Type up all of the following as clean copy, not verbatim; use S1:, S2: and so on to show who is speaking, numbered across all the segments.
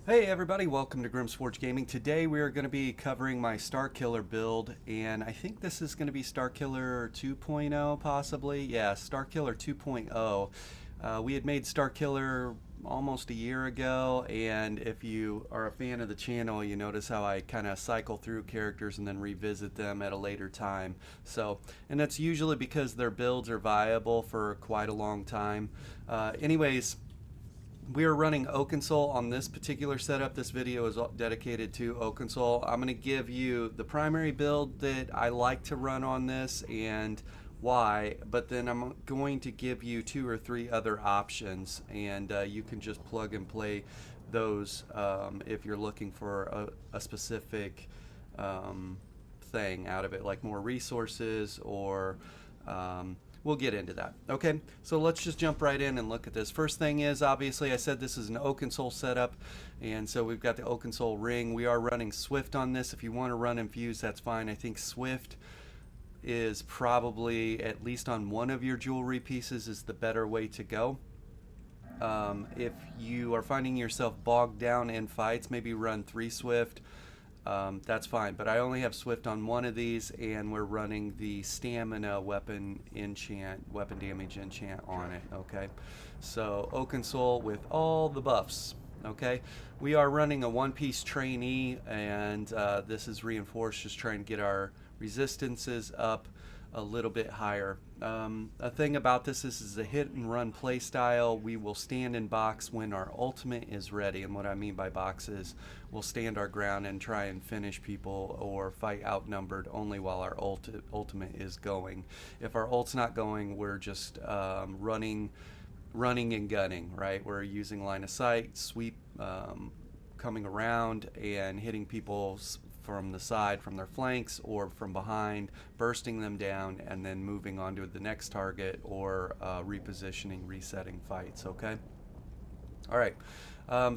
S1: Hey everybody, welcome to Grimsforge Gaming. Today we are going to be covering my Starkiller build, and I think this is going to be Starkiller 2.0 possibly. Yeah, Starkiller 2.0. We had made Starkiller almost a year ago, and if you are a fan of the channel, you notice how I kind of cycle through characters and then revisit them at a later time. And that's usually because their builds are viable for quite a long time. Anyways, we are running Oakensoul on this particular setup. This video is dedicated to Oakensoul. I'm going to give you the primary build that I like to run on this and why, but then I'm going to give you 2 or 3 other options, and you can just plug and play those if you're looking for a specific thing out of it, like more resources or we'll get into that. Okay, so let's just jump right in and look at this. First thing is, obviously, I said this is an Oakensoul setup, and so we've got the Oakensoul ring. We are running Swift on this. If you want to run Infuse, that's fine. I think Swift is probably, at least on one of your jewelry pieces, is the better way to go. If you are finding yourself bogged down in fights, maybe run 3 Swift. That's fine, but I only have Swift on one of these, and we're running the stamina weapon damage enchant on it. Okay, so Oakensoul with all the buffs. Okay, we are running a one-piece trainee, and this is reinforced, just trying to get our resistances up a little bit higher. A thing about this is a hit and run play style. We will stand in box when our ultimate is ready, and what I mean by box is we'll stand our ground and try and finish people or fight outnumbered only while our ultimate is going. If our ult's not going, we're just running and gunning, right? We're using line of sight, sweep, coming around and hitting people from the side, from their flanks, or from behind, bursting them down, and then moving on to the next target, or repositioning, resetting fights. Okay. All right.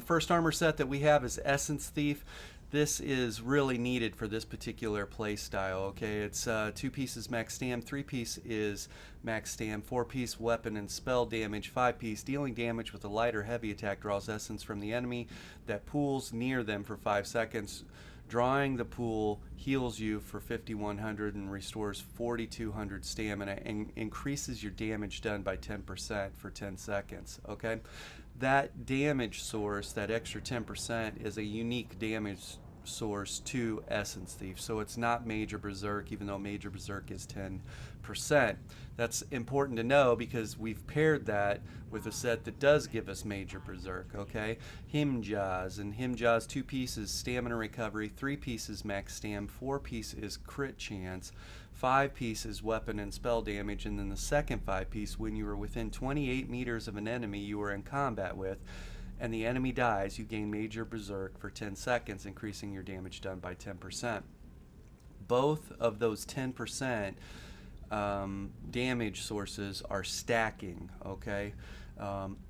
S1: First armor set that we have is Essence Thief. This is really needed for this particular play style. Okay, it's 2 pieces max stam, 3 piece is max stam, 4 piece weapon and spell damage, 5 piece dealing damage with a light or heavy attack, draws essence from the enemy that pools near them for 5 seconds. Drawing the pool heals you for 5,100 and restores 4,200 stamina and increases your damage done by 10% for 10 seconds. Okay, that damage source, that extra 10%, is a unique damage source to Essence Thief. So it's not Major Berserk, even though Major Berserk is 10%. That's important to know because we've paired that with a set that does give us Major Berserk. Okay, Himjaz, and Himjaz 2 pieces stamina recovery, 3 pieces max stam, 4 pieces crit chance, 5 pieces weapon and spell damage, and then the second 5 piece, when you are within 28 meters of an enemy you are in combat with and the enemy dies, you gain Major Berserk for 10 seconds, increasing your damage done by 10%. Both of those 10% damage sources are stacking. Okay,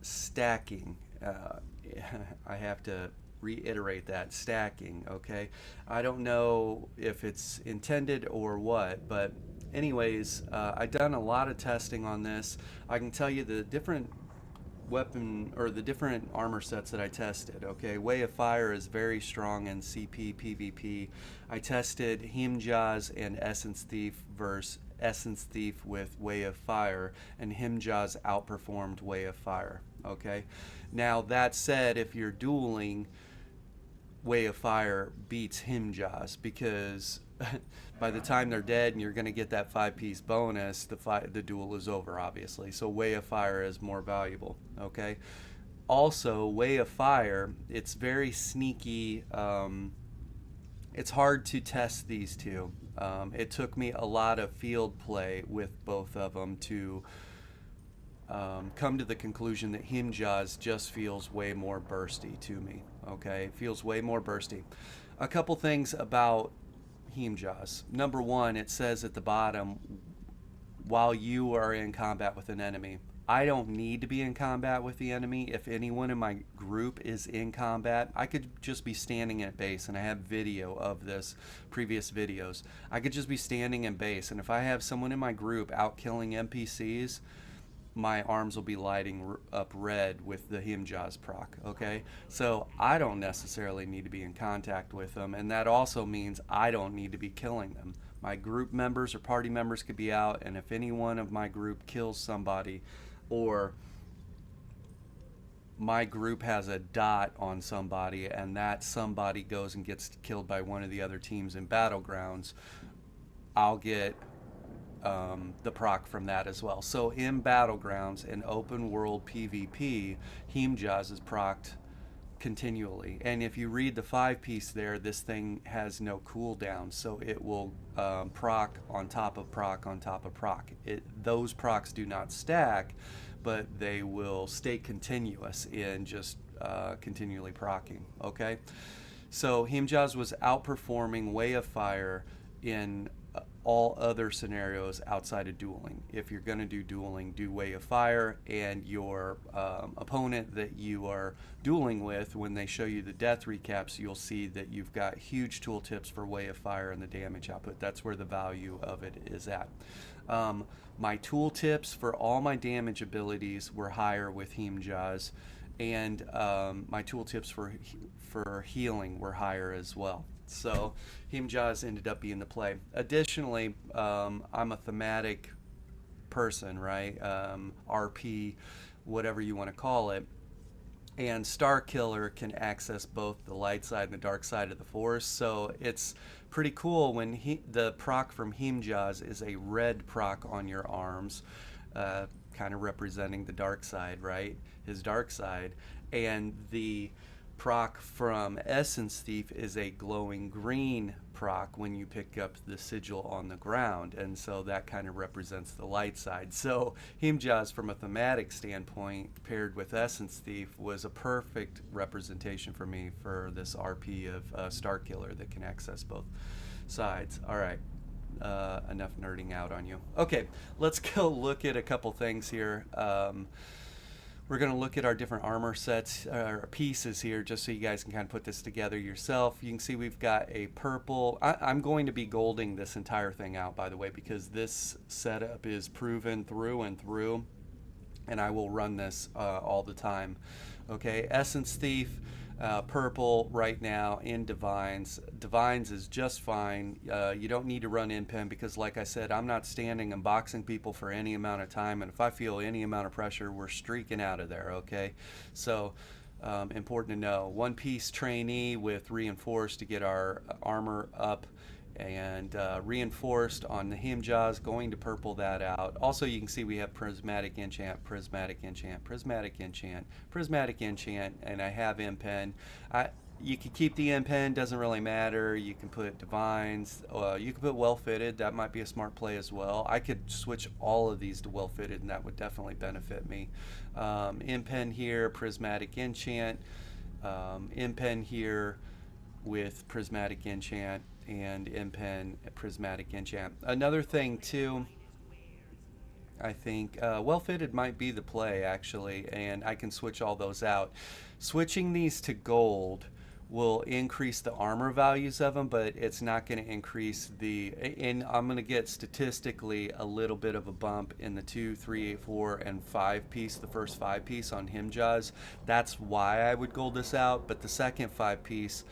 S1: stacking. I have to reiterate that, stacking. Okay, I don't know if it's intended or what, but anyways, I've done a lot of testing on this. I can tell you the different weapon or the different armor sets that I tested. Okay, Way of Fire is very strong in CP PvP. I tested Himjaz and Essence Thief versus Essence Thief with Way of Fire, and Himjaz outperformed Way of Fire. Okay, now that said, if you're dueling, Way of Fire beats Himjaz because by the time they're dead and you're going to get that 5-piece bonus, the duel is over, obviously. So Way of Fire is more valuable. Okay. Also, Way of Fire, it's very sneaky. It's hard to test these two. It took me a lot of field play with both of them to come to the conclusion that Himjaz just feels way more bursty to me. Okay, it feels way more bursty. A couple things about Himjaz. Number one, it says at the bottom, while you are in combat with an enemy. I don't need to be in combat with the enemy. If anyone in my group is in combat, I could just be standing at base, and I have video of this, previous videos. I could just be standing in base, and if I have someone in my group out killing NPCs, my arms will be lighting up red with the Himja's proc, okay? So I don't necessarily need to be in contact with them, and that also means I don't need to be killing them. My group members or party members could be out, and if any one of my group kills somebody, or my group has a dot on somebody and that somebody goes and gets killed by one of the other teams in Battlegrounds, I'll get the proc from that as well. So in Battlegrounds, in open world PvP, Himjaz is procced continually. And if you read the 5-piece there, this thing has no cooldown, so it will proc on top of proc on top of proc. Those procs do not stack, but they will stay continuous in just continually proccing, okay? So Himjaz was outperforming Way of Fire in all other scenarios outside of dueling. If you're going to do dueling, do Way of Fire, and your opponent that you are dueling with, when they show you the death recaps, you'll see that you've got huge tooltips for Way of Fire and the damage output. That's where the value of it is at. My tooltips for all my damage abilities were higher with Himjaz, and my tooltips for healing were higher as well. So Himjaz ended up being the play. Additionally, I'm a thematic person, right? RP, whatever you want to call it. And Starkiller can access both the light side and the dark side of the Force. So it's pretty cool when the proc from Himjaz is a red proc on your arms, kind of representing the dark side, right? His dark side. And the proc from Essence Thief is a glowing green proc when you pick up the sigil on the ground, and so that kind of represents the light side. So Himjaz, from a thematic standpoint, paired with Essence Thief, was a perfect representation for me for this RP of Starkiller that can access both sides. All right, enough nerding out on you. Okay, let's go look at a couple things here. We're going to look at our different armor sets, or pieces here, just so you guys can kind of put this together yourself. You can see we've got a purple. I'm going to be golding this entire thing out, by the way, because this setup is proven through and through, and I will run this all the time. Okay, Essence Thief, purple right now in Divines. Divines is just fine. You don't need to run in pen because, like I said, I'm not standing and boxing people for any amount of time, and if I feel any amount of pressure, we're streaking out of there, okay? So important to know. One piece trainee with reinforced to get our armor up, and reinforced on the Himjaz, going to purple that out. Also, you can see we have prismatic enchant, prismatic enchant, prismatic enchant, prismatic enchant, and I have impen. You can keep the impen, doesn't really matter. You can put divines, you can put well fitted, that might be a smart play as well. I could switch all of these to well fitted, and that would definitely benefit me. Impen here, prismatic enchant, impen here with prismatic enchant, and impen prismatic enchant. Another thing too, I think well fitted might be the play actually, and I can switch all those out. Switching these to gold will increase the armor values of them, but it's not going to increase and I'm going to get statistically a little bit of a bump in the 2, 3, 4, and 5 piece, the first 5 piece on Himjaz. That's why I would gold this out, but the second 5 piece,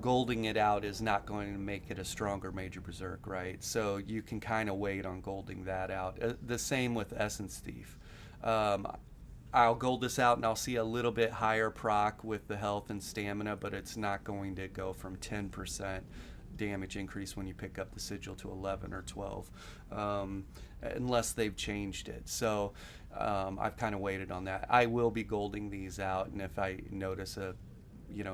S1: golding it out is not going to make it a stronger Major Berserk, right? So you can kind of wait on golding that out. The same with Essence Thief. I'll gold this out and I'll see a little bit higher proc with the health and stamina, but it's not going to go from 10% damage increase when you pick up the sigil to 11 or 12, unless they've changed it. So I've kind of waited on that. I will be golding these out, and if I notice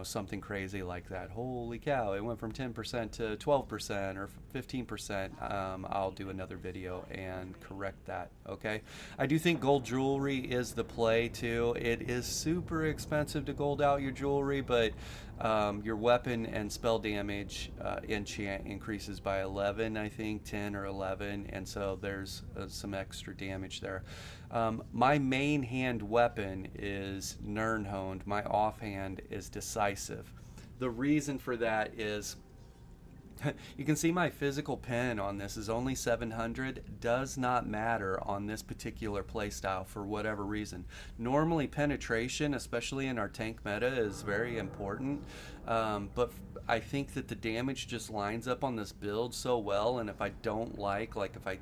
S1: something crazy like that, holy cow, it went from 10% to 12% or 15%, I'll do another video and correct that, okay? I do think gold jewelry is the play too. It is super expensive to gold out your jewelry, but your weapon and spell damage enchant increases by 11, I think, 10 or 11, and so there's some extra damage there. My main hand weapon is Nirnhoned. My offhand is Decisive. The reason for that is You can see my physical pen on this is only 700. Does not matter on this particular playstyle for whatever reason. Normally penetration, especially in our tank meta, is very important, but I think that the damage just lines up on this build so well, and if I don't like if I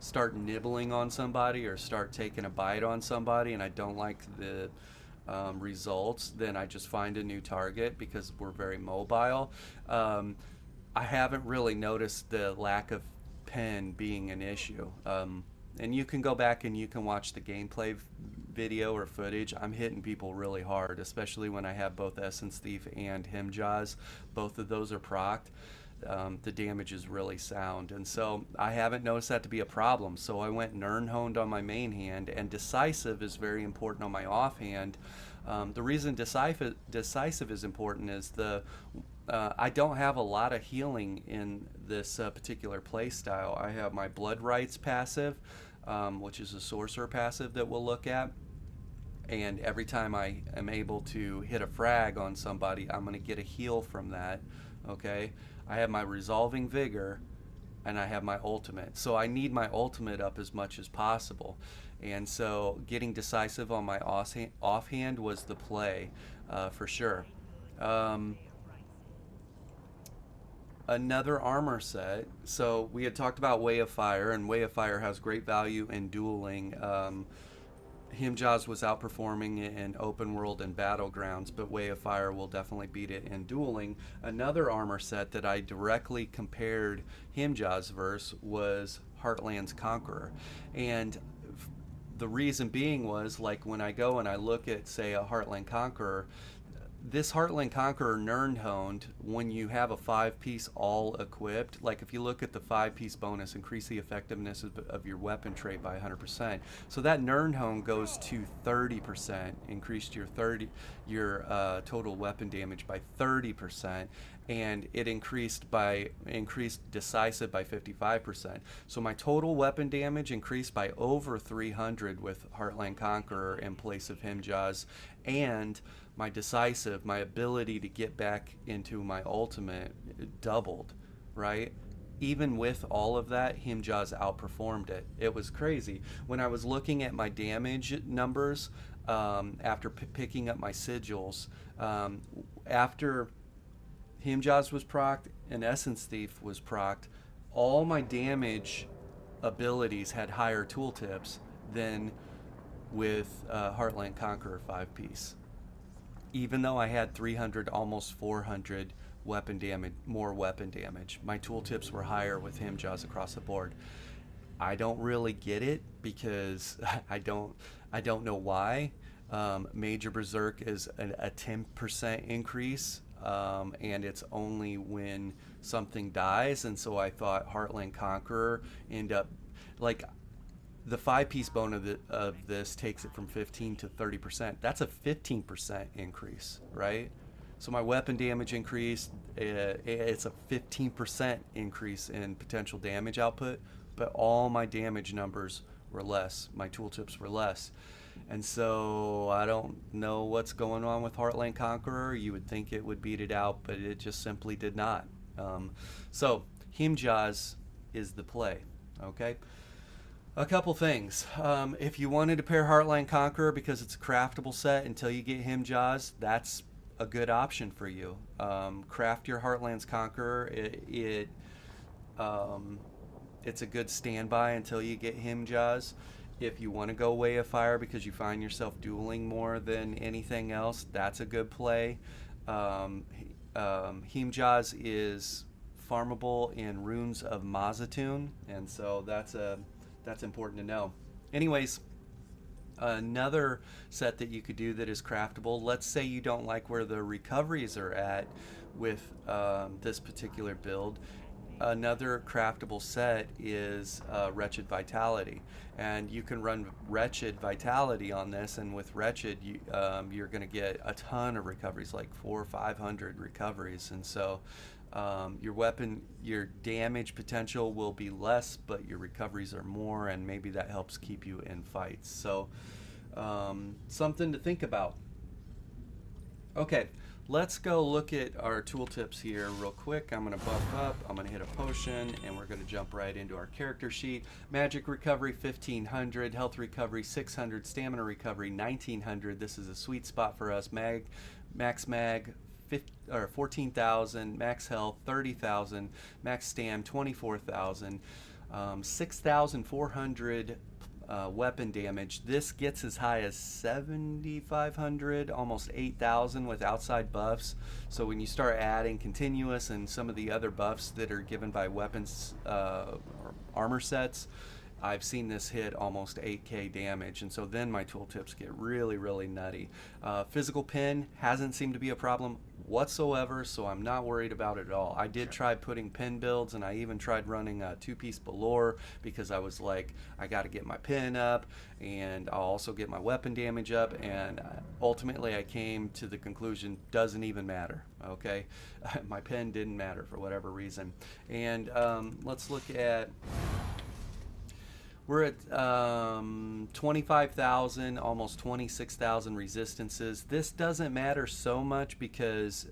S1: start nibbling on somebody or start taking a bite on somebody and I don't like the results, then I just find a new target because we're very mobile. I haven't really noticed the lack of pen being an issue. And you can go back and you can watch the gameplay video or footage. I'm hitting people really hard, especially when I have both Essence Thief and Himjaws. Both of those are procced. The damage is really sound, and so I haven't noticed that to be a problem. So I went Nirnhoned on my main hand, and Decisive is very important on my offhand. The reason decisive is important is I don't have a lot of healing in this particular play style. I have my Blood Rights passive, which is a sorcerer passive that we'll look at. And every time I am able to hit a frag on somebody, I'm going to get a heal from that. Okay? I have my Resolving Vigor, and I have my ultimate. So I need my ultimate up as much as possible. And so getting Decisive on my offhand was the play, for sure. Another armor set. So we had talked about Way of Fire, and Way of Fire has great value in dueling. Himjaws was outperforming it in open world and battlegrounds, but Way of Fire will definitely beat it in dueling. Another armor set that I directly compared Himjaws versus was Heartland's Conqueror. And the reason being was, like, when I go and I look at, say, a Heartland Conqueror, this Heartland Conqueror Nirnhoned, when you have a 5-piece all equipped, like if you look at the 5-piece bonus, increase the effectiveness of your weapon trait by 100%. So that Nirnhoned goes to 30%, increased your total weapon damage by 30%, and it increased Decisive by 55%. So my total weapon damage increased by over 300 with Heartland Conqueror in place of Himjaws, and my Decisive, my ability to get back into my ultimate, doubled, right? Even with all of that, Himjaws outperformed it. It was crazy. When I was looking at my damage numbers after picking up my sigils, after Himjaws was procced and Essence Thief was procced, all my damage abilities had higher tooltips than with Heartland Conqueror 5-piece. Even though I had 300, almost 400 weapon damage, more weapon damage, my tooltips were higher with Himjaws across the board. I don't really get it because I don't know why. Major Berserk is a 10% increase, and it's only when something dies, and so I thought Heartland Conqueror end up, like, the 5-piece bone of this takes it from 15 to 30%. That's a 15% increase, right? So my weapon damage increased. It's a 15% increase in potential damage output, but all my damage numbers were less. My tooltips were less. And so I don't know what's going on with Heartland Conqueror. You would think it would beat it out, but it just simply did not. So Himjaws is the play, okay? A couple things. If you wanted to pair Heartland Conqueror because it's a craftable set until you get Himjaws, that's a good option for you. Craft your Heartland's Conqueror. It's a good standby until you get Himjaws. If you want to go Way of Fire because you find yourself dueling more than anything else, that's a good play. Himjaws is farmable in Runes of Mazatun, and so that's important to know. Anyways, another set that you could do that is craftable, let's say you don't like where the recoveries are at with this particular build. Another craftable set is Wretched Vitality, and you can run Wretched Vitality on this, and with Wretched you're going to get a ton of recoveries, like 400 or 500 recoveries, and so your damage potential will be less, but your recoveries are more, and maybe that helps keep you in fights. So something to think about. Okay, let's go look at our tooltips here real quick. I'm going to buff up, I'm going to hit a potion, and we're going to jump right into our character sheet. Magic recovery 1500, health recovery 600, stamina recovery 1900. This is a sweet spot for us. Max mag 14,000, max health 30,000, max stam 24,000, 6,400 weapon damage. This gets as high as 7,500, almost 8,000 with outside buffs. So when you start adding continuous and some of the other buffs that are given by weapons or armor sets, I've seen this hit almost 8k damage, and so then my tooltips get really, really nutty. Physical pin hasn't seemed to be a problem whatsoever, so I'm not worried about it at all. I did try putting pin builds, and I even tried running a two-piece Balor because I was like, I got to get my pin up, and I'll also get my weapon damage up, and ultimately I came to the conclusion, doesn't even matter, okay? My pin didn't matter for whatever reason. And let's look at... We're at 25,000, almost 26,000 resistances. This doesn't matter so much because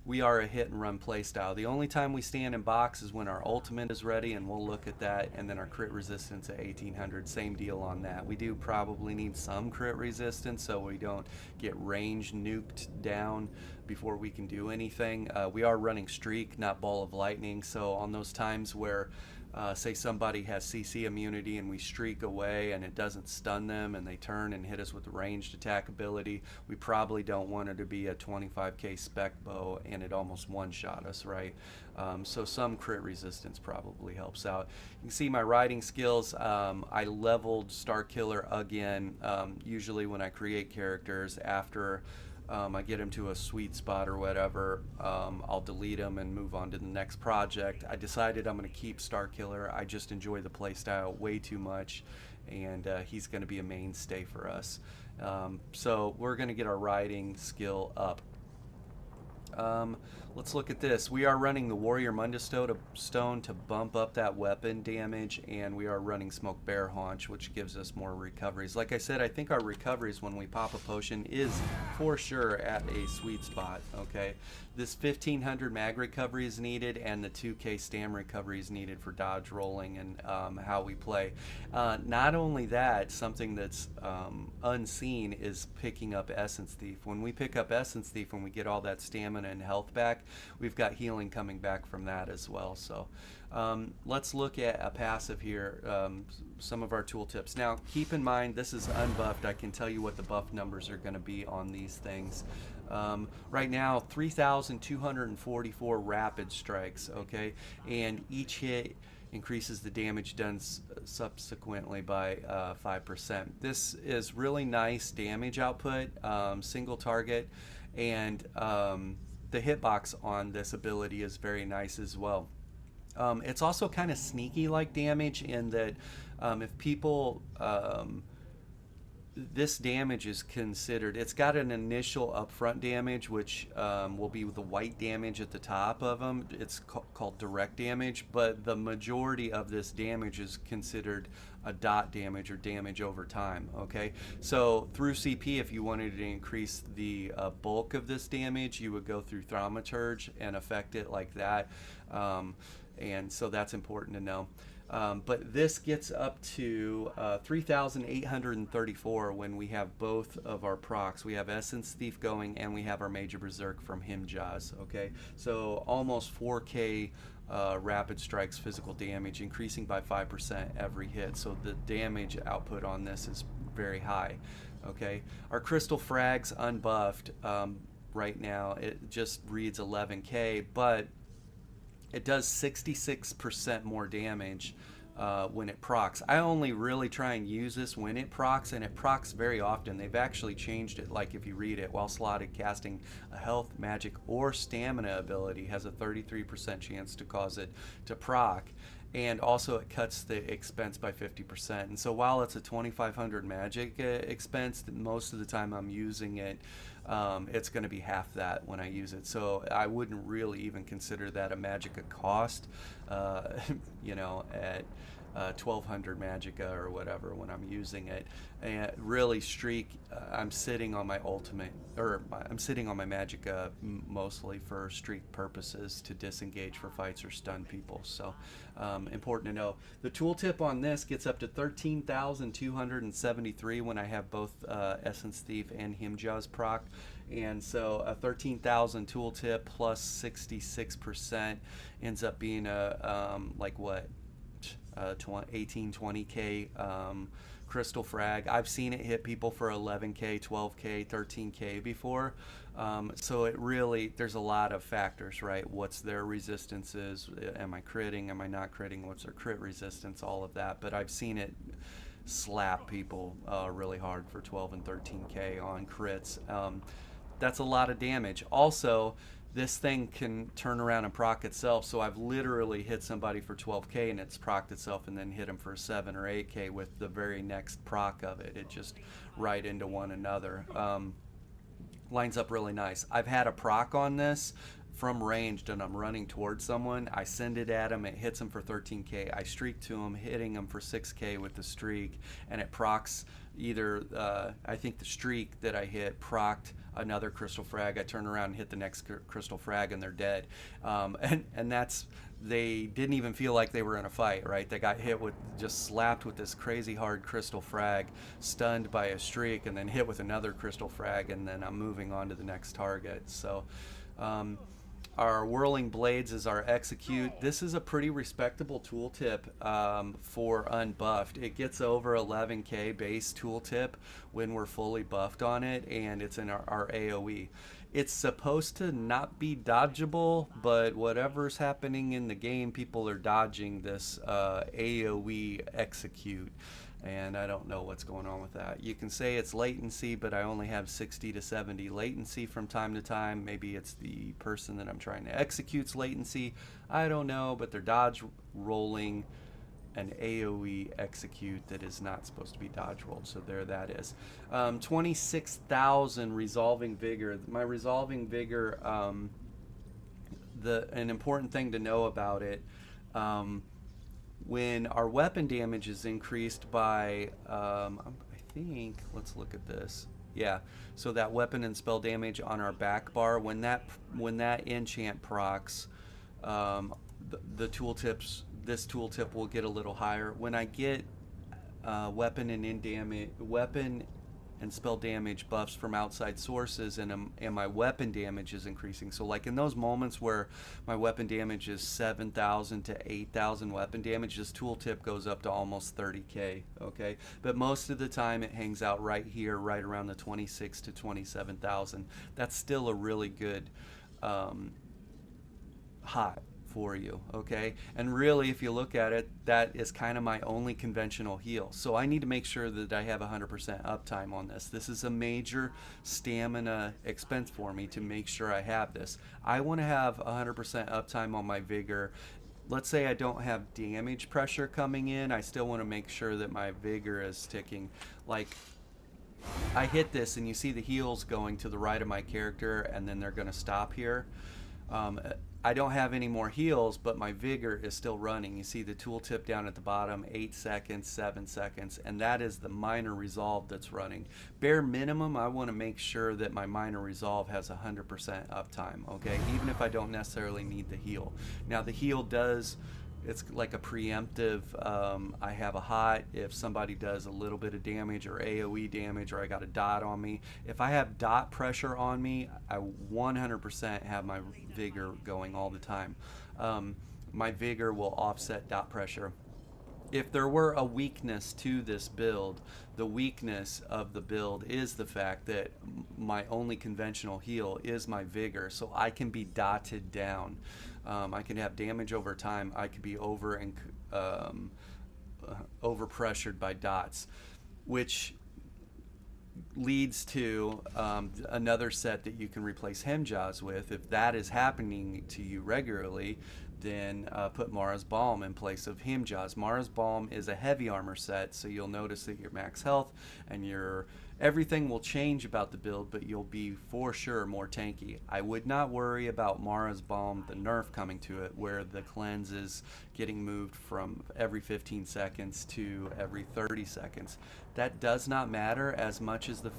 S1: we are a hit and run playstyle. The only time we stand in box is when our ultimate is ready, and we'll look at that, and then our crit resistance at 1800, same deal on that. We do probably need some crit resistance so we don't get range nuked down before we can do anything. We are running streak, not ball of lightning, so on those times where say somebody has CC immunity and we streak away and it doesn't stun them and they turn and hit us with the ranged attack ability, we probably don't want it to be a 25k spec bow and it almost one-shot us, right? So some crit resistance probably helps out. You can see my riding skills. I leveled Starkiller again. Usually when I create characters after I get them to a sweet spot or whatever, I'll delete them and move on to the next project. I decided I'm going to keep Starkiller. I just enjoy the playstyle way too much, and he's going to be a mainstay for us. So we're going to get our riding skill up. Let's look at this. We are running the Warrior Stone to bump up that weapon damage, and we are running Smoke Bear Haunch, which gives us more recoveries. Like I said, I think our recoveries when we pop a potion is for sure at a sweet spot, okay? This 1500 mag recovery is needed, and the 2k stam recovery is needed for dodge rolling and how we play. Not only that, something that's unseen is picking up Essence Thief. When we pick up Essence Thief and we get all that stamina and health back, we've got healing coming back from that as well. So let's look at a passive here, some of our tooltips. Now keep in mind this is unbuffed. I can tell you what the buff numbers are going to be on these things. Right now 3,244 rapid strikes, okay, and each hit increases the damage done subsequently by 5%. This is really nice damage output, single target, and the hitbox on this ability is very nice as well. It's also kind of sneaky like damage in that if people this damage is considered, it's got an initial upfront damage which will be the white damage at the top of them. It's called direct damage, but the majority of this damage is considered a dot damage or damage over time, okay? So through CP, if you wanted to increase the bulk of this damage, you would go through Thaumaturge and affect it like that, and so that's important to know. But this gets up to 3,834 when we have both of our procs. We have Essence Thief going and we have our Major Berserk from Himjaws, okay? So almost 4k rapid strikes physical damage, increasing by 5% every hit. So the damage output on this is very high, okay? Our Crystal Frag's unbuffed right now. It just reads 11k, but it does 66% more damage when it procs. I only really try and use this when it procs, and it procs very often. They've actually changed it, like if you read it, while slotted casting a health, magic, or stamina ability has a 33% chance to cause it to proc. And also it cuts the expense by 50%. And so while it's a 2,500 magic expense, most of the time I'm using it, it's going to be half that when I use it. So I wouldn't really even consider that a magic cost, you know, at 1200 magicka or whatever when I'm using it. And really streak, I'm sitting on my ultimate, or I'm sitting on my magicka mostly for streak purposes to disengage for fights or stun people. So important to know. The tooltip on this gets up to 13,273 when I have both Essence Thief and Himja's proc. And so a 13,000 tooltip plus 66% ends up being a like what, 18, 20k crystal frag. I've seen it hit people for 11k, 12k, 13k before. So it really, there's a lot of factors, right? What's their resistances? Am I critting? Am I not critting? What's their crit resistance? All of that. But I've seen it slap people really hard for 12 and 13k on crits. That's a lot of damage. Also, this thing can turn around and proc itself, so I've literally hit somebody for 12k and it's procced itself and then hit them for 7 or 8k with the very next proc of it. It just right into one another. Lines up really nice. I've had a proc on this from ranged and I'm running towards someone. I send it at him, it hits him for 13k. I streak to him, hitting him for 6k with the streak, and it procs either, I think the streak that I hit procced another crystal frag. I turn around and hit the next crystal frag and they're dead. And that's, they didn't even feel like they were in a fight, right? They got hit with, just slapped with this crazy hard crystal frag, stunned by a streak, and then hit with another crystal frag, and then I'm moving on to the next target. So our Whirling Blades is our execute. This is a pretty respectable tooltip for unbuffed. It gets over 11k base tooltip when we're fully buffed on it, and it's in our AoE. It's supposed to not be dodgeable, but whatever's happening in the game, people are dodging this AoE execute. And I don't know what's going on with that. You can say it's latency, but I only have 60 to 70 latency from time to time. Maybe it's the person that I'm trying to execute's latency. I don't know, but they're dodge rolling an AoE execute that is not supposed to be dodge rolled. So there that is. 26,000 resolving vigor. My resolving vigor, an important thing to know about it, when our weapon damage is increased by, I think, let's look at this. Yeah, so that weapon and spell damage on our back bar, when that enchant procs, the tooltips, this tooltip will get a little higher. When I get weapon and spell damage buffs from outside sources, and my weapon damage is increasing. So like in those moments where my weapon damage is 7,000 to 8,000 weapon damage, this tooltip goes up to almost 30k, okay? But most of the time it hangs out right here, right around the 26 to 27,000. That's still a really good hot for you, okay? And really, if you look at it, that is kind of my only conventional heal. So I need to make sure that I have 100% uptime on this. This is a major stamina expense for me to make sure I have this. I want to have 100% uptime on my vigor. Let's say I don't have damage pressure coming in. I still want to make sure that my vigor is ticking. Like, I hit this and you see the heals going to the right of my character, and then they're going to stop here. I don't have any more heals, but my vigor is still running. You see the tooltip down at the bottom, 8 seconds, 7 seconds, and that is the minor resolve that's running. Bare minimum, I want to make sure that my minor resolve has 100% uptime, okay? Even if I don't necessarily need the heal. Now the heal does, it's like a preemptive, I have a hot if somebody does a little bit of damage or AoE damage, or I got a dot on me. If I have dot pressure on me, I 100% have my vigor going all the time. My vigor will offset dot pressure. If there were a weakness to this build, the weakness of the build is the fact that my only conventional heal is my vigor, so I can be dotted down. I can have damage over time. I could be over pressured by dots, which leads to another set that you can replace Hemjaws with. If that is happening to you regularly, then put Mara's Balm in place of Himja's. Mara's Balm is a heavy armor set, so you'll notice that your max health and your everything will change about the build, but you'll be for sure more tanky. I would not worry about Mara's Balm, the nerf coming to it, where the cleanse is getting moved from every 15 seconds to every 30 seconds. That does not matter as much as the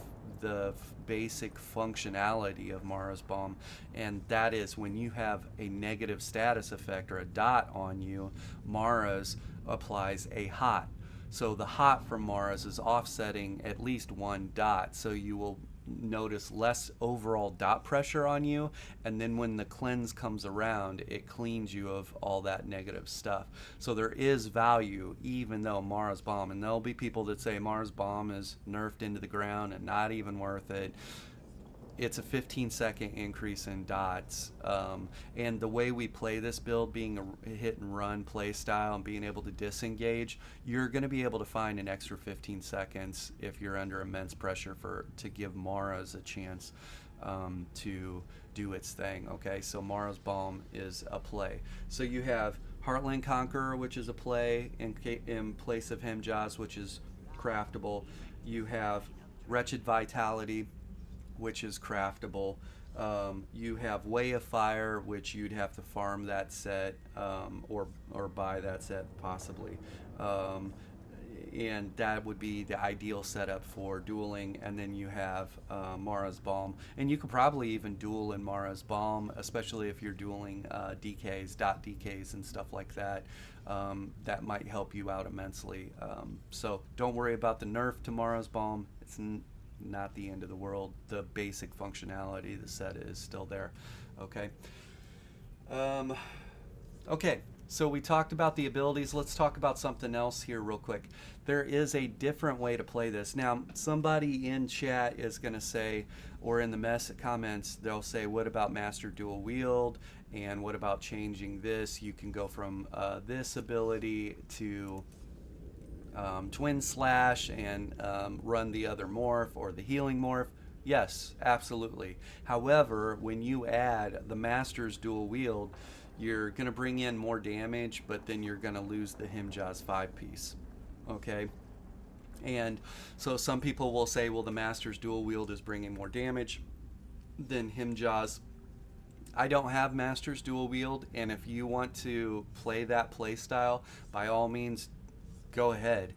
S1: basic functionality of Mara's Balm, and that is when you have a negative status effect or a dot on you, Mara's applies a hot. So the hot from Mara's is offsetting at least one dot, so you will notice less overall dot pressure on you, and then when the cleanse comes around, it cleans you of all that negative stuff. So there is value even though Mara's Balm, and there'll be people that say Mara's Balm is nerfed into the ground and not even worth it. It's a 15-second increase in dots, and the way we play this build, being a hit and run play style and being able to disengage, you're going to be able to find an extra 15 seconds if you're under immense pressure to give Mara's a chance to do its thing. Okay, so Mara's Balm is a play. So you have Heartland Conqueror, which is a play in place of Himja's, which is craftable. You have Wretched Vitality, which is craftable. You have Way of Fire, which you'd have to farm that set or buy that set possibly. And that would be the ideal setup for dueling. And then you have Mara's Balm. And you could probably even duel in Mara's Balm, especially if you're dueling DKs, dot DKs and stuff like that. That might help you out immensely. So don't worry about the nerf to Mara's Balm. It's not the end of the world. The basic functionality of the set is still there. Okay. Okay, so we talked about the abilities. Let's talk about something else here real quick. There is a different way to play this. Now, somebody in chat is going to say, or in the comments, they'll say, what about Master Dual Wield? And what about changing this? You can go from this ability to Twin Slash and run the other morph or the healing morph. Yes, absolutely. However, when you add the Master's Dual Wield, you're going to bring in more damage, but then you're going to lose the Himja's 5-piece. Okay? And so some people will say, well, the Master's Dual Wield is bringing more damage than Himja's. I don't have Master's Dual Wield, and if you want to play that play style, by all means, go ahead.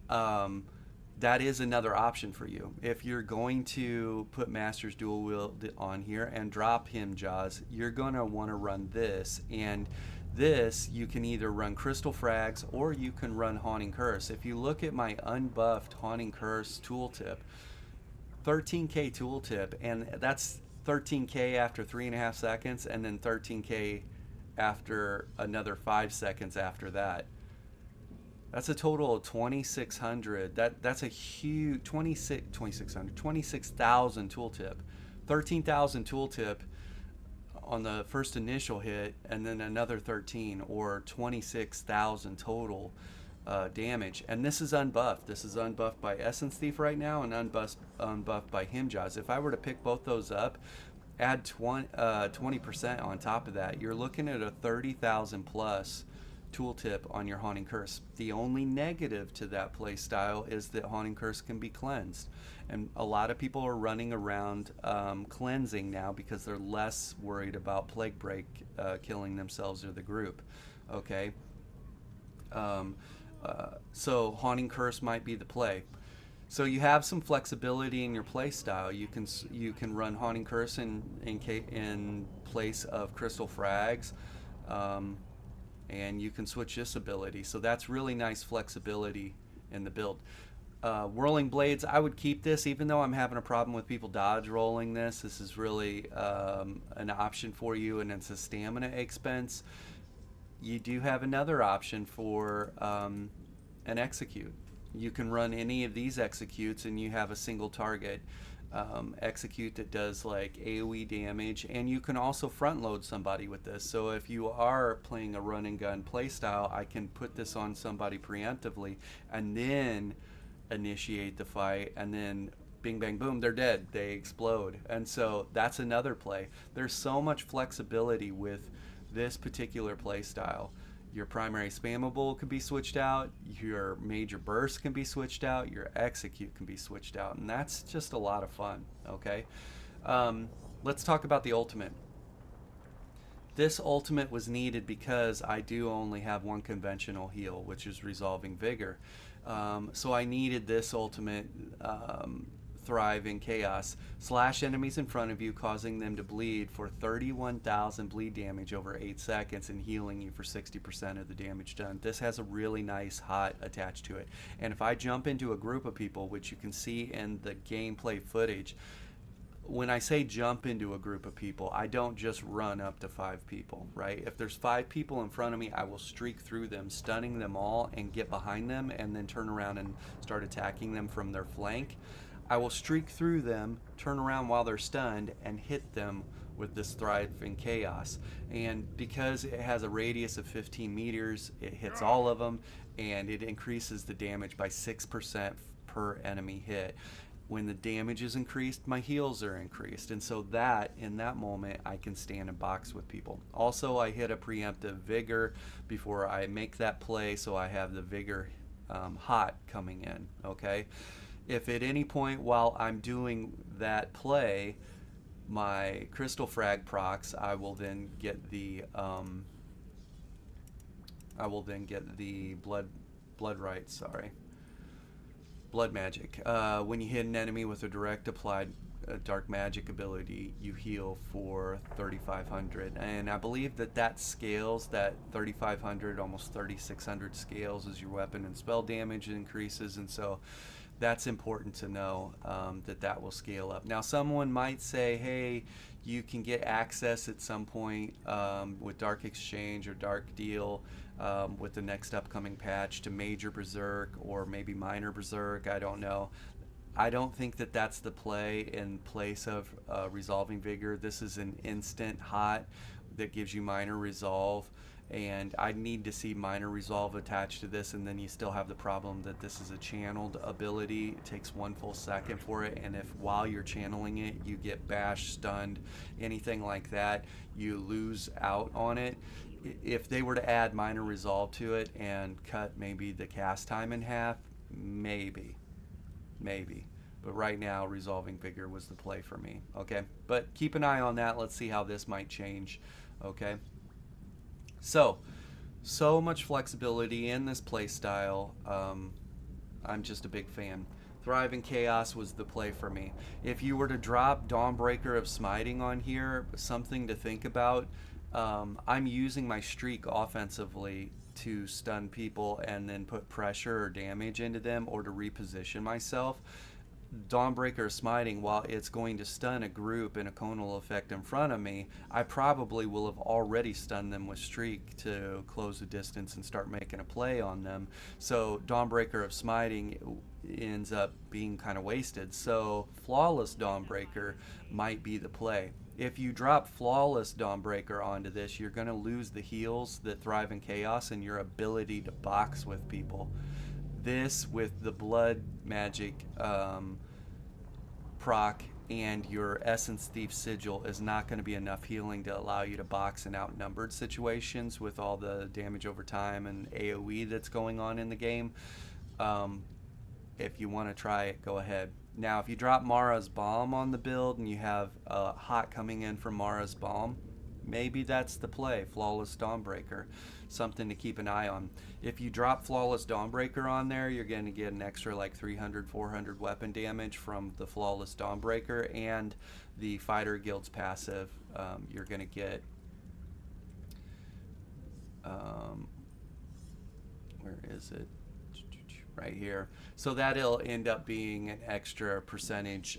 S1: That is another option for you. If you're going to put Master's Dual Wield on here and drop Himja's, you're going to want to run this. And this, you can either run Crystal Frags or you can run Haunting Curse. If you look at my unbuffed Haunting Curse tooltip, 13k tooltip, and that's 13k after 3.5 seconds, and then 13k after another 5 seconds after that. That's a total of 2,600. That's a huge 26,000 tooltip. 13,000 tooltip on the first initial hit, and then another 13, or 26,000 total damage. And this is unbuffed. This is unbuffed by Essence Thief right now, and unbuffed by Himja's. If I were to pick both those up, add 20% on top of that, you're looking at a 30,000 plus tooltip on your Haunting Curse. The only negative to that play style is that Haunting Curse can be cleansed, and a lot of people are running around cleansing now because they're less worried about Plague Break killing themselves or the group. Okay, so Haunting Curse might be the play. So you have some flexibility in your play style. You can run Haunting Curse in place of Crystal Frags. And you can switch this ability. So that's really nice flexibility in the build. Whirling Blades, I would keep this, even though I'm having a problem with people dodge rolling this. This is really an option for you, and it's a stamina expense. You do have another option for an execute. You can run any of these executes, and you have a single target execute that does like AoE damage, and you can also front load somebody with this. So if you are playing a run and gun play style, I can put this on somebody preemptively and then initiate the fight, and then bing bang boom, they're dead, they explode. And so that's another play. There's so much flexibility with this particular play style. Your primary spammable can be switched out, your major burst can be switched out, your execute can be switched out, and that's just a lot of fun, okay? Let's talk about the ultimate. This ultimate was needed because I do only have one conventional heal, which is Resolving Vigor. So I needed this ultimate, Thrive in Chaos. Slash enemies in front of you, causing them to bleed for 31,000 bleed damage over 8 seconds and healing you for 60% of the damage done. This has a really nice hot attached to it. And if I jump into a group of people, which you can see in the gameplay footage, when I say jump into a group of people, I don't just run up to 5 people, right? If there's 5 people in front of me, I will streak through them, stunning them all, and get behind them, and then turn around and start attacking them from their flank. I will streak through them, turn around while they're stunned, and hit them with this Thrive in Chaos. And because it has a radius of 15 meters, it hits all of them, and it increases the damage by 6% per enemy hit. When the damage is increased, my heals are increased, and so that in that moment I can stand and box with people. Also, I hit a preemptive Vigor before I make that play, so I have the Vigor hot coming in. Okay, if at any point while I'm doing that play my Crystal Frag procs, I will then get the Blood Magic. When you hit an enemy with a direct applied dark magic ability, you heal for 3,500. And I believe that scales, that 3,500, almost 3,600 scales as your weapon and spell damage increases. And so that's important to know, that will scale up. Now, someone might say, hey, you can get access at some point with Dark Exchange or Dark Deal with the next upcoming patch to Major Berserk or maybe Minor Berserk. I don't know. I don't think that that's the play in place of Resolving Vigor. This is an instant hot that gives you Minor Resolve, and I need to see Minor Resolve attached to this, and then you still have the problem that this is a channeled ability. It takes 1 full second for it, and if while you're channeling it you get bashed, stunned, anything like that, you lose out on it. If they were to add Minor Resolve to it and cut maybe the cast time in half, maybe. But right now, Resolving Vigor was the play for me, okay? But keep an eye on that. Let's see how this might change, okay? So much flexibility in this play style. I'm just a big fan. Thrive in Chaos was the play for me. If you were to drop Dawnbreaker of Smiting on here, something to think about, I'm using my streak offensively to stun people and then put pressure or damage into them or to reposition myself. Dawnbreaker of Smiting, while it's going to stun a group in a conal effect in front of me, I probably will have already stunned them with Streak to close the distance and start making a play on them. So Dawnbreaker of Smiting ends up being kind of wasted. So Flawless Dawnbreaker might be the play. If you drop Flawless Dawnbreaker onto this, you're going to lose the heals that Thrive in Chaos and your ability to box with people. This, with the Blood Magic proc and your Essence Thief Sigil, is not going to be enough healing to allow you to box in outnumbered situations with all the damage over time and AoE that's going on in the game. If you want to try it, go ahead. Now, if you drop Mara's Balm on the build and you have hot coming in from Mara's Balm, maybe that's the play, Flawless Dawnbreaker. Something to keep an eye on. If you drop Flawless Dawnbreaker on there, you're going to get an extra like 300, 400 weapon damage from the Flawless Dawnbreaker and the Fighter Guild's passive. You're going to get... where is it? Right here. So that'll end up being an extra percentage.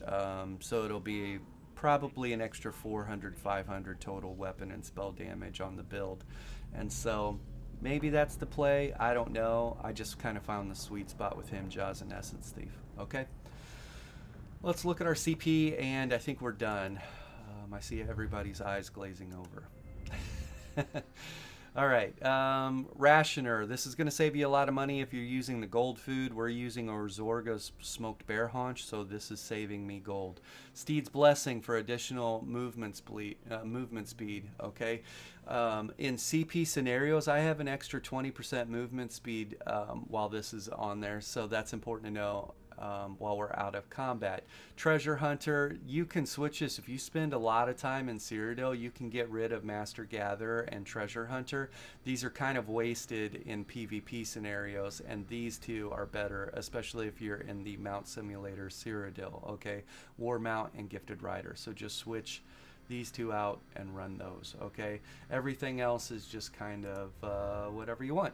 S1: So it'll be probably an extra 400, 500 total weapon and spell damage on the build. And so maybe that's the play. I don't know. I just kind of found the sweet spot with him, Jaws, and Essence Thief. Okay. Let's look at our CP, and I think we're done. I see everybody's eyes glazing over. All right, rationer. This is going to save you a lot of money if you're using the gold food. We're using Orzorga's smoked bear haunch, so this is saving me gold. Steed's blessing for additional movement speed. Okay, in CP scenarios, I have an extra 20% movement speed while this is on there, so that's important to know. While we're out of combat. Treasure Hunter, you can switch this. If you spend a lot of time in Cyrodiil, you can get rid of Master Gatherer and Treasure Hunter. These are kind of wasted in PvP scenarios, and these two are better, especially if you're in the Mount Simulator Cyrodiil, okay? War Mount and Gifted Rider. So just switch these two out and run those, okay? Everything else is just kind of whatever you want.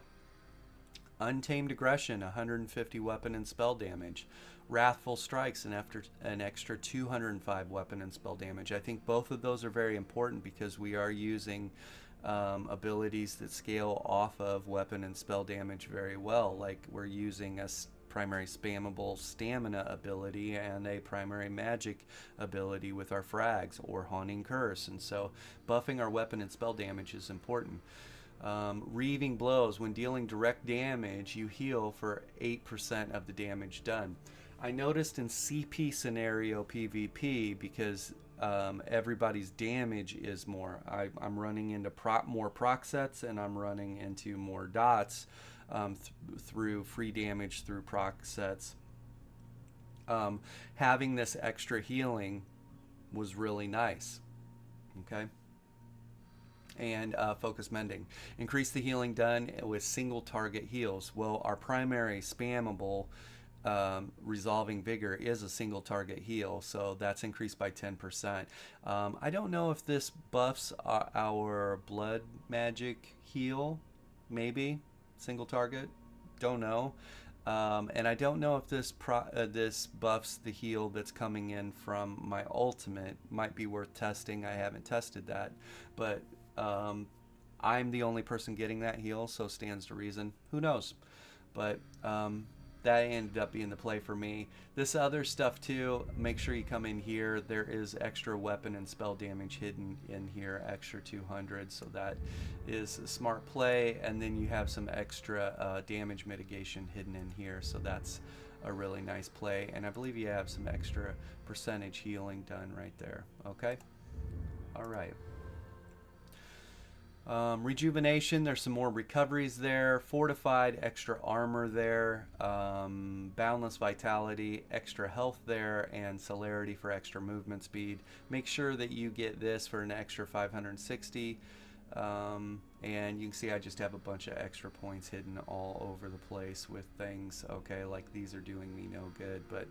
S1: Untamed Aggression, 150 weapon and spell damage. Wrathful Strikes, an extra 205 weapon and spell damage. I think both of those are very important because we are using abilities that scale off of weapon and spell damage very well. Like we're using a primary spammable stamina ability and a primary magic ability with our frags or Haunting Curse. And so buffing our weapon and spell damage is important. Reaving Blows, when dealing direct damage, you heal for 8% of the damage done. I noticed in CP scenario PvP, because everybody's damage is more, I'm running into more proc sets and I'm running into more dots through free damage through proc sets. Having this extra healing was really nice. Okay. And focus mending. Increase the healing done with single target heals. Well, our primary spammable resolving vigor is a single target heal, so that's increased by 10%. I don't know if this buffs our blood magic heal, maybe single target, don't know. And I don't know if this buffs the heal that's coming in from my ultimate. Might be worth testing. I haven't tested that, but I'm the only person getting that heal, so stands to reason. Who knows? But that ended up being the play for me. This other stuff too, make sure you come in here. There is extra weapon and spell damage hidden in here, extra 200, so that is a smart play. And then you have some extra damage mitigation hidden in here, so that's a really nice play. And I believe you have some extra percentage healing done right there. Okay? All right. Rejuvenation, there's some more recoveries there. Fortified, extra armor there. Boundless vitality, extra health there, and celerity for extra movement speed. Make sure that you get this for an extra 560. And you can see I just have a bunch of extra points hidden all over the place with things. Okay, like these are doing me no good, but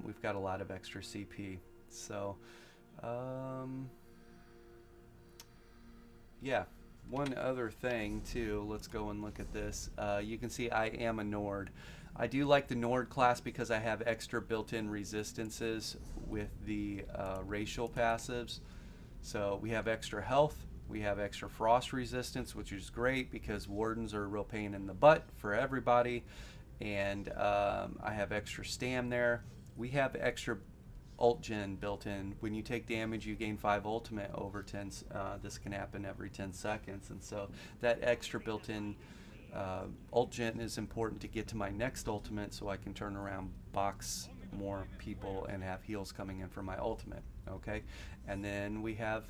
S1: we've got a lot of extra CP. So yeah, one other thing too, let's go and look at this. You can see I am a Nord. I do like the Nord class because I have extra built-in resistances with the racial passives. So we have extra health, we have extra frost resistance, which is great because wardens are a real pain in the butt for everybody. And I have extra stam there. We have extra ult gen built in. When you take damage, you gain 5 ultimate over 10. This can happen every 10 seconds, and so that extra built-in ult gen is important to get to my next ultimate, so I can turn around, box more people, and have heals coming in for my ultimate. Okay, and then we have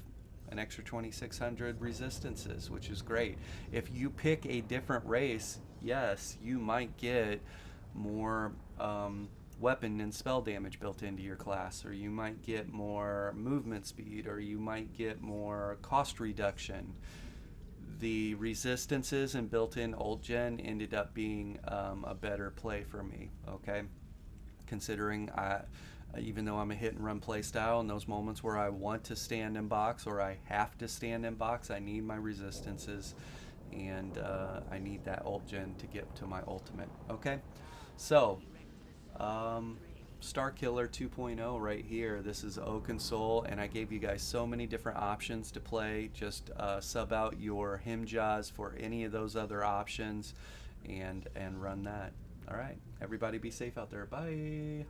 S1: an extra 2600 resistances, which is great. If you pick a different race, yes, you might get more weapon and spell damage built into your class, or you might get more movement speed, or you might get more cost reduction. The resistances and built-in ult gen ended up being a better play for me, okay? Considering even though I'm a hit and run play style, in those moments where I want to stand in box or I have to stand in box, I need my resistances, and I need that ult gen to get to my ultimate, okay? So Starkiller 2.0 right here. This is Oakensoul, and I gave you guys so many different options to play. Just sub out your Himjas for any of those other options and run that. All right, everybody be safe out there. Bye.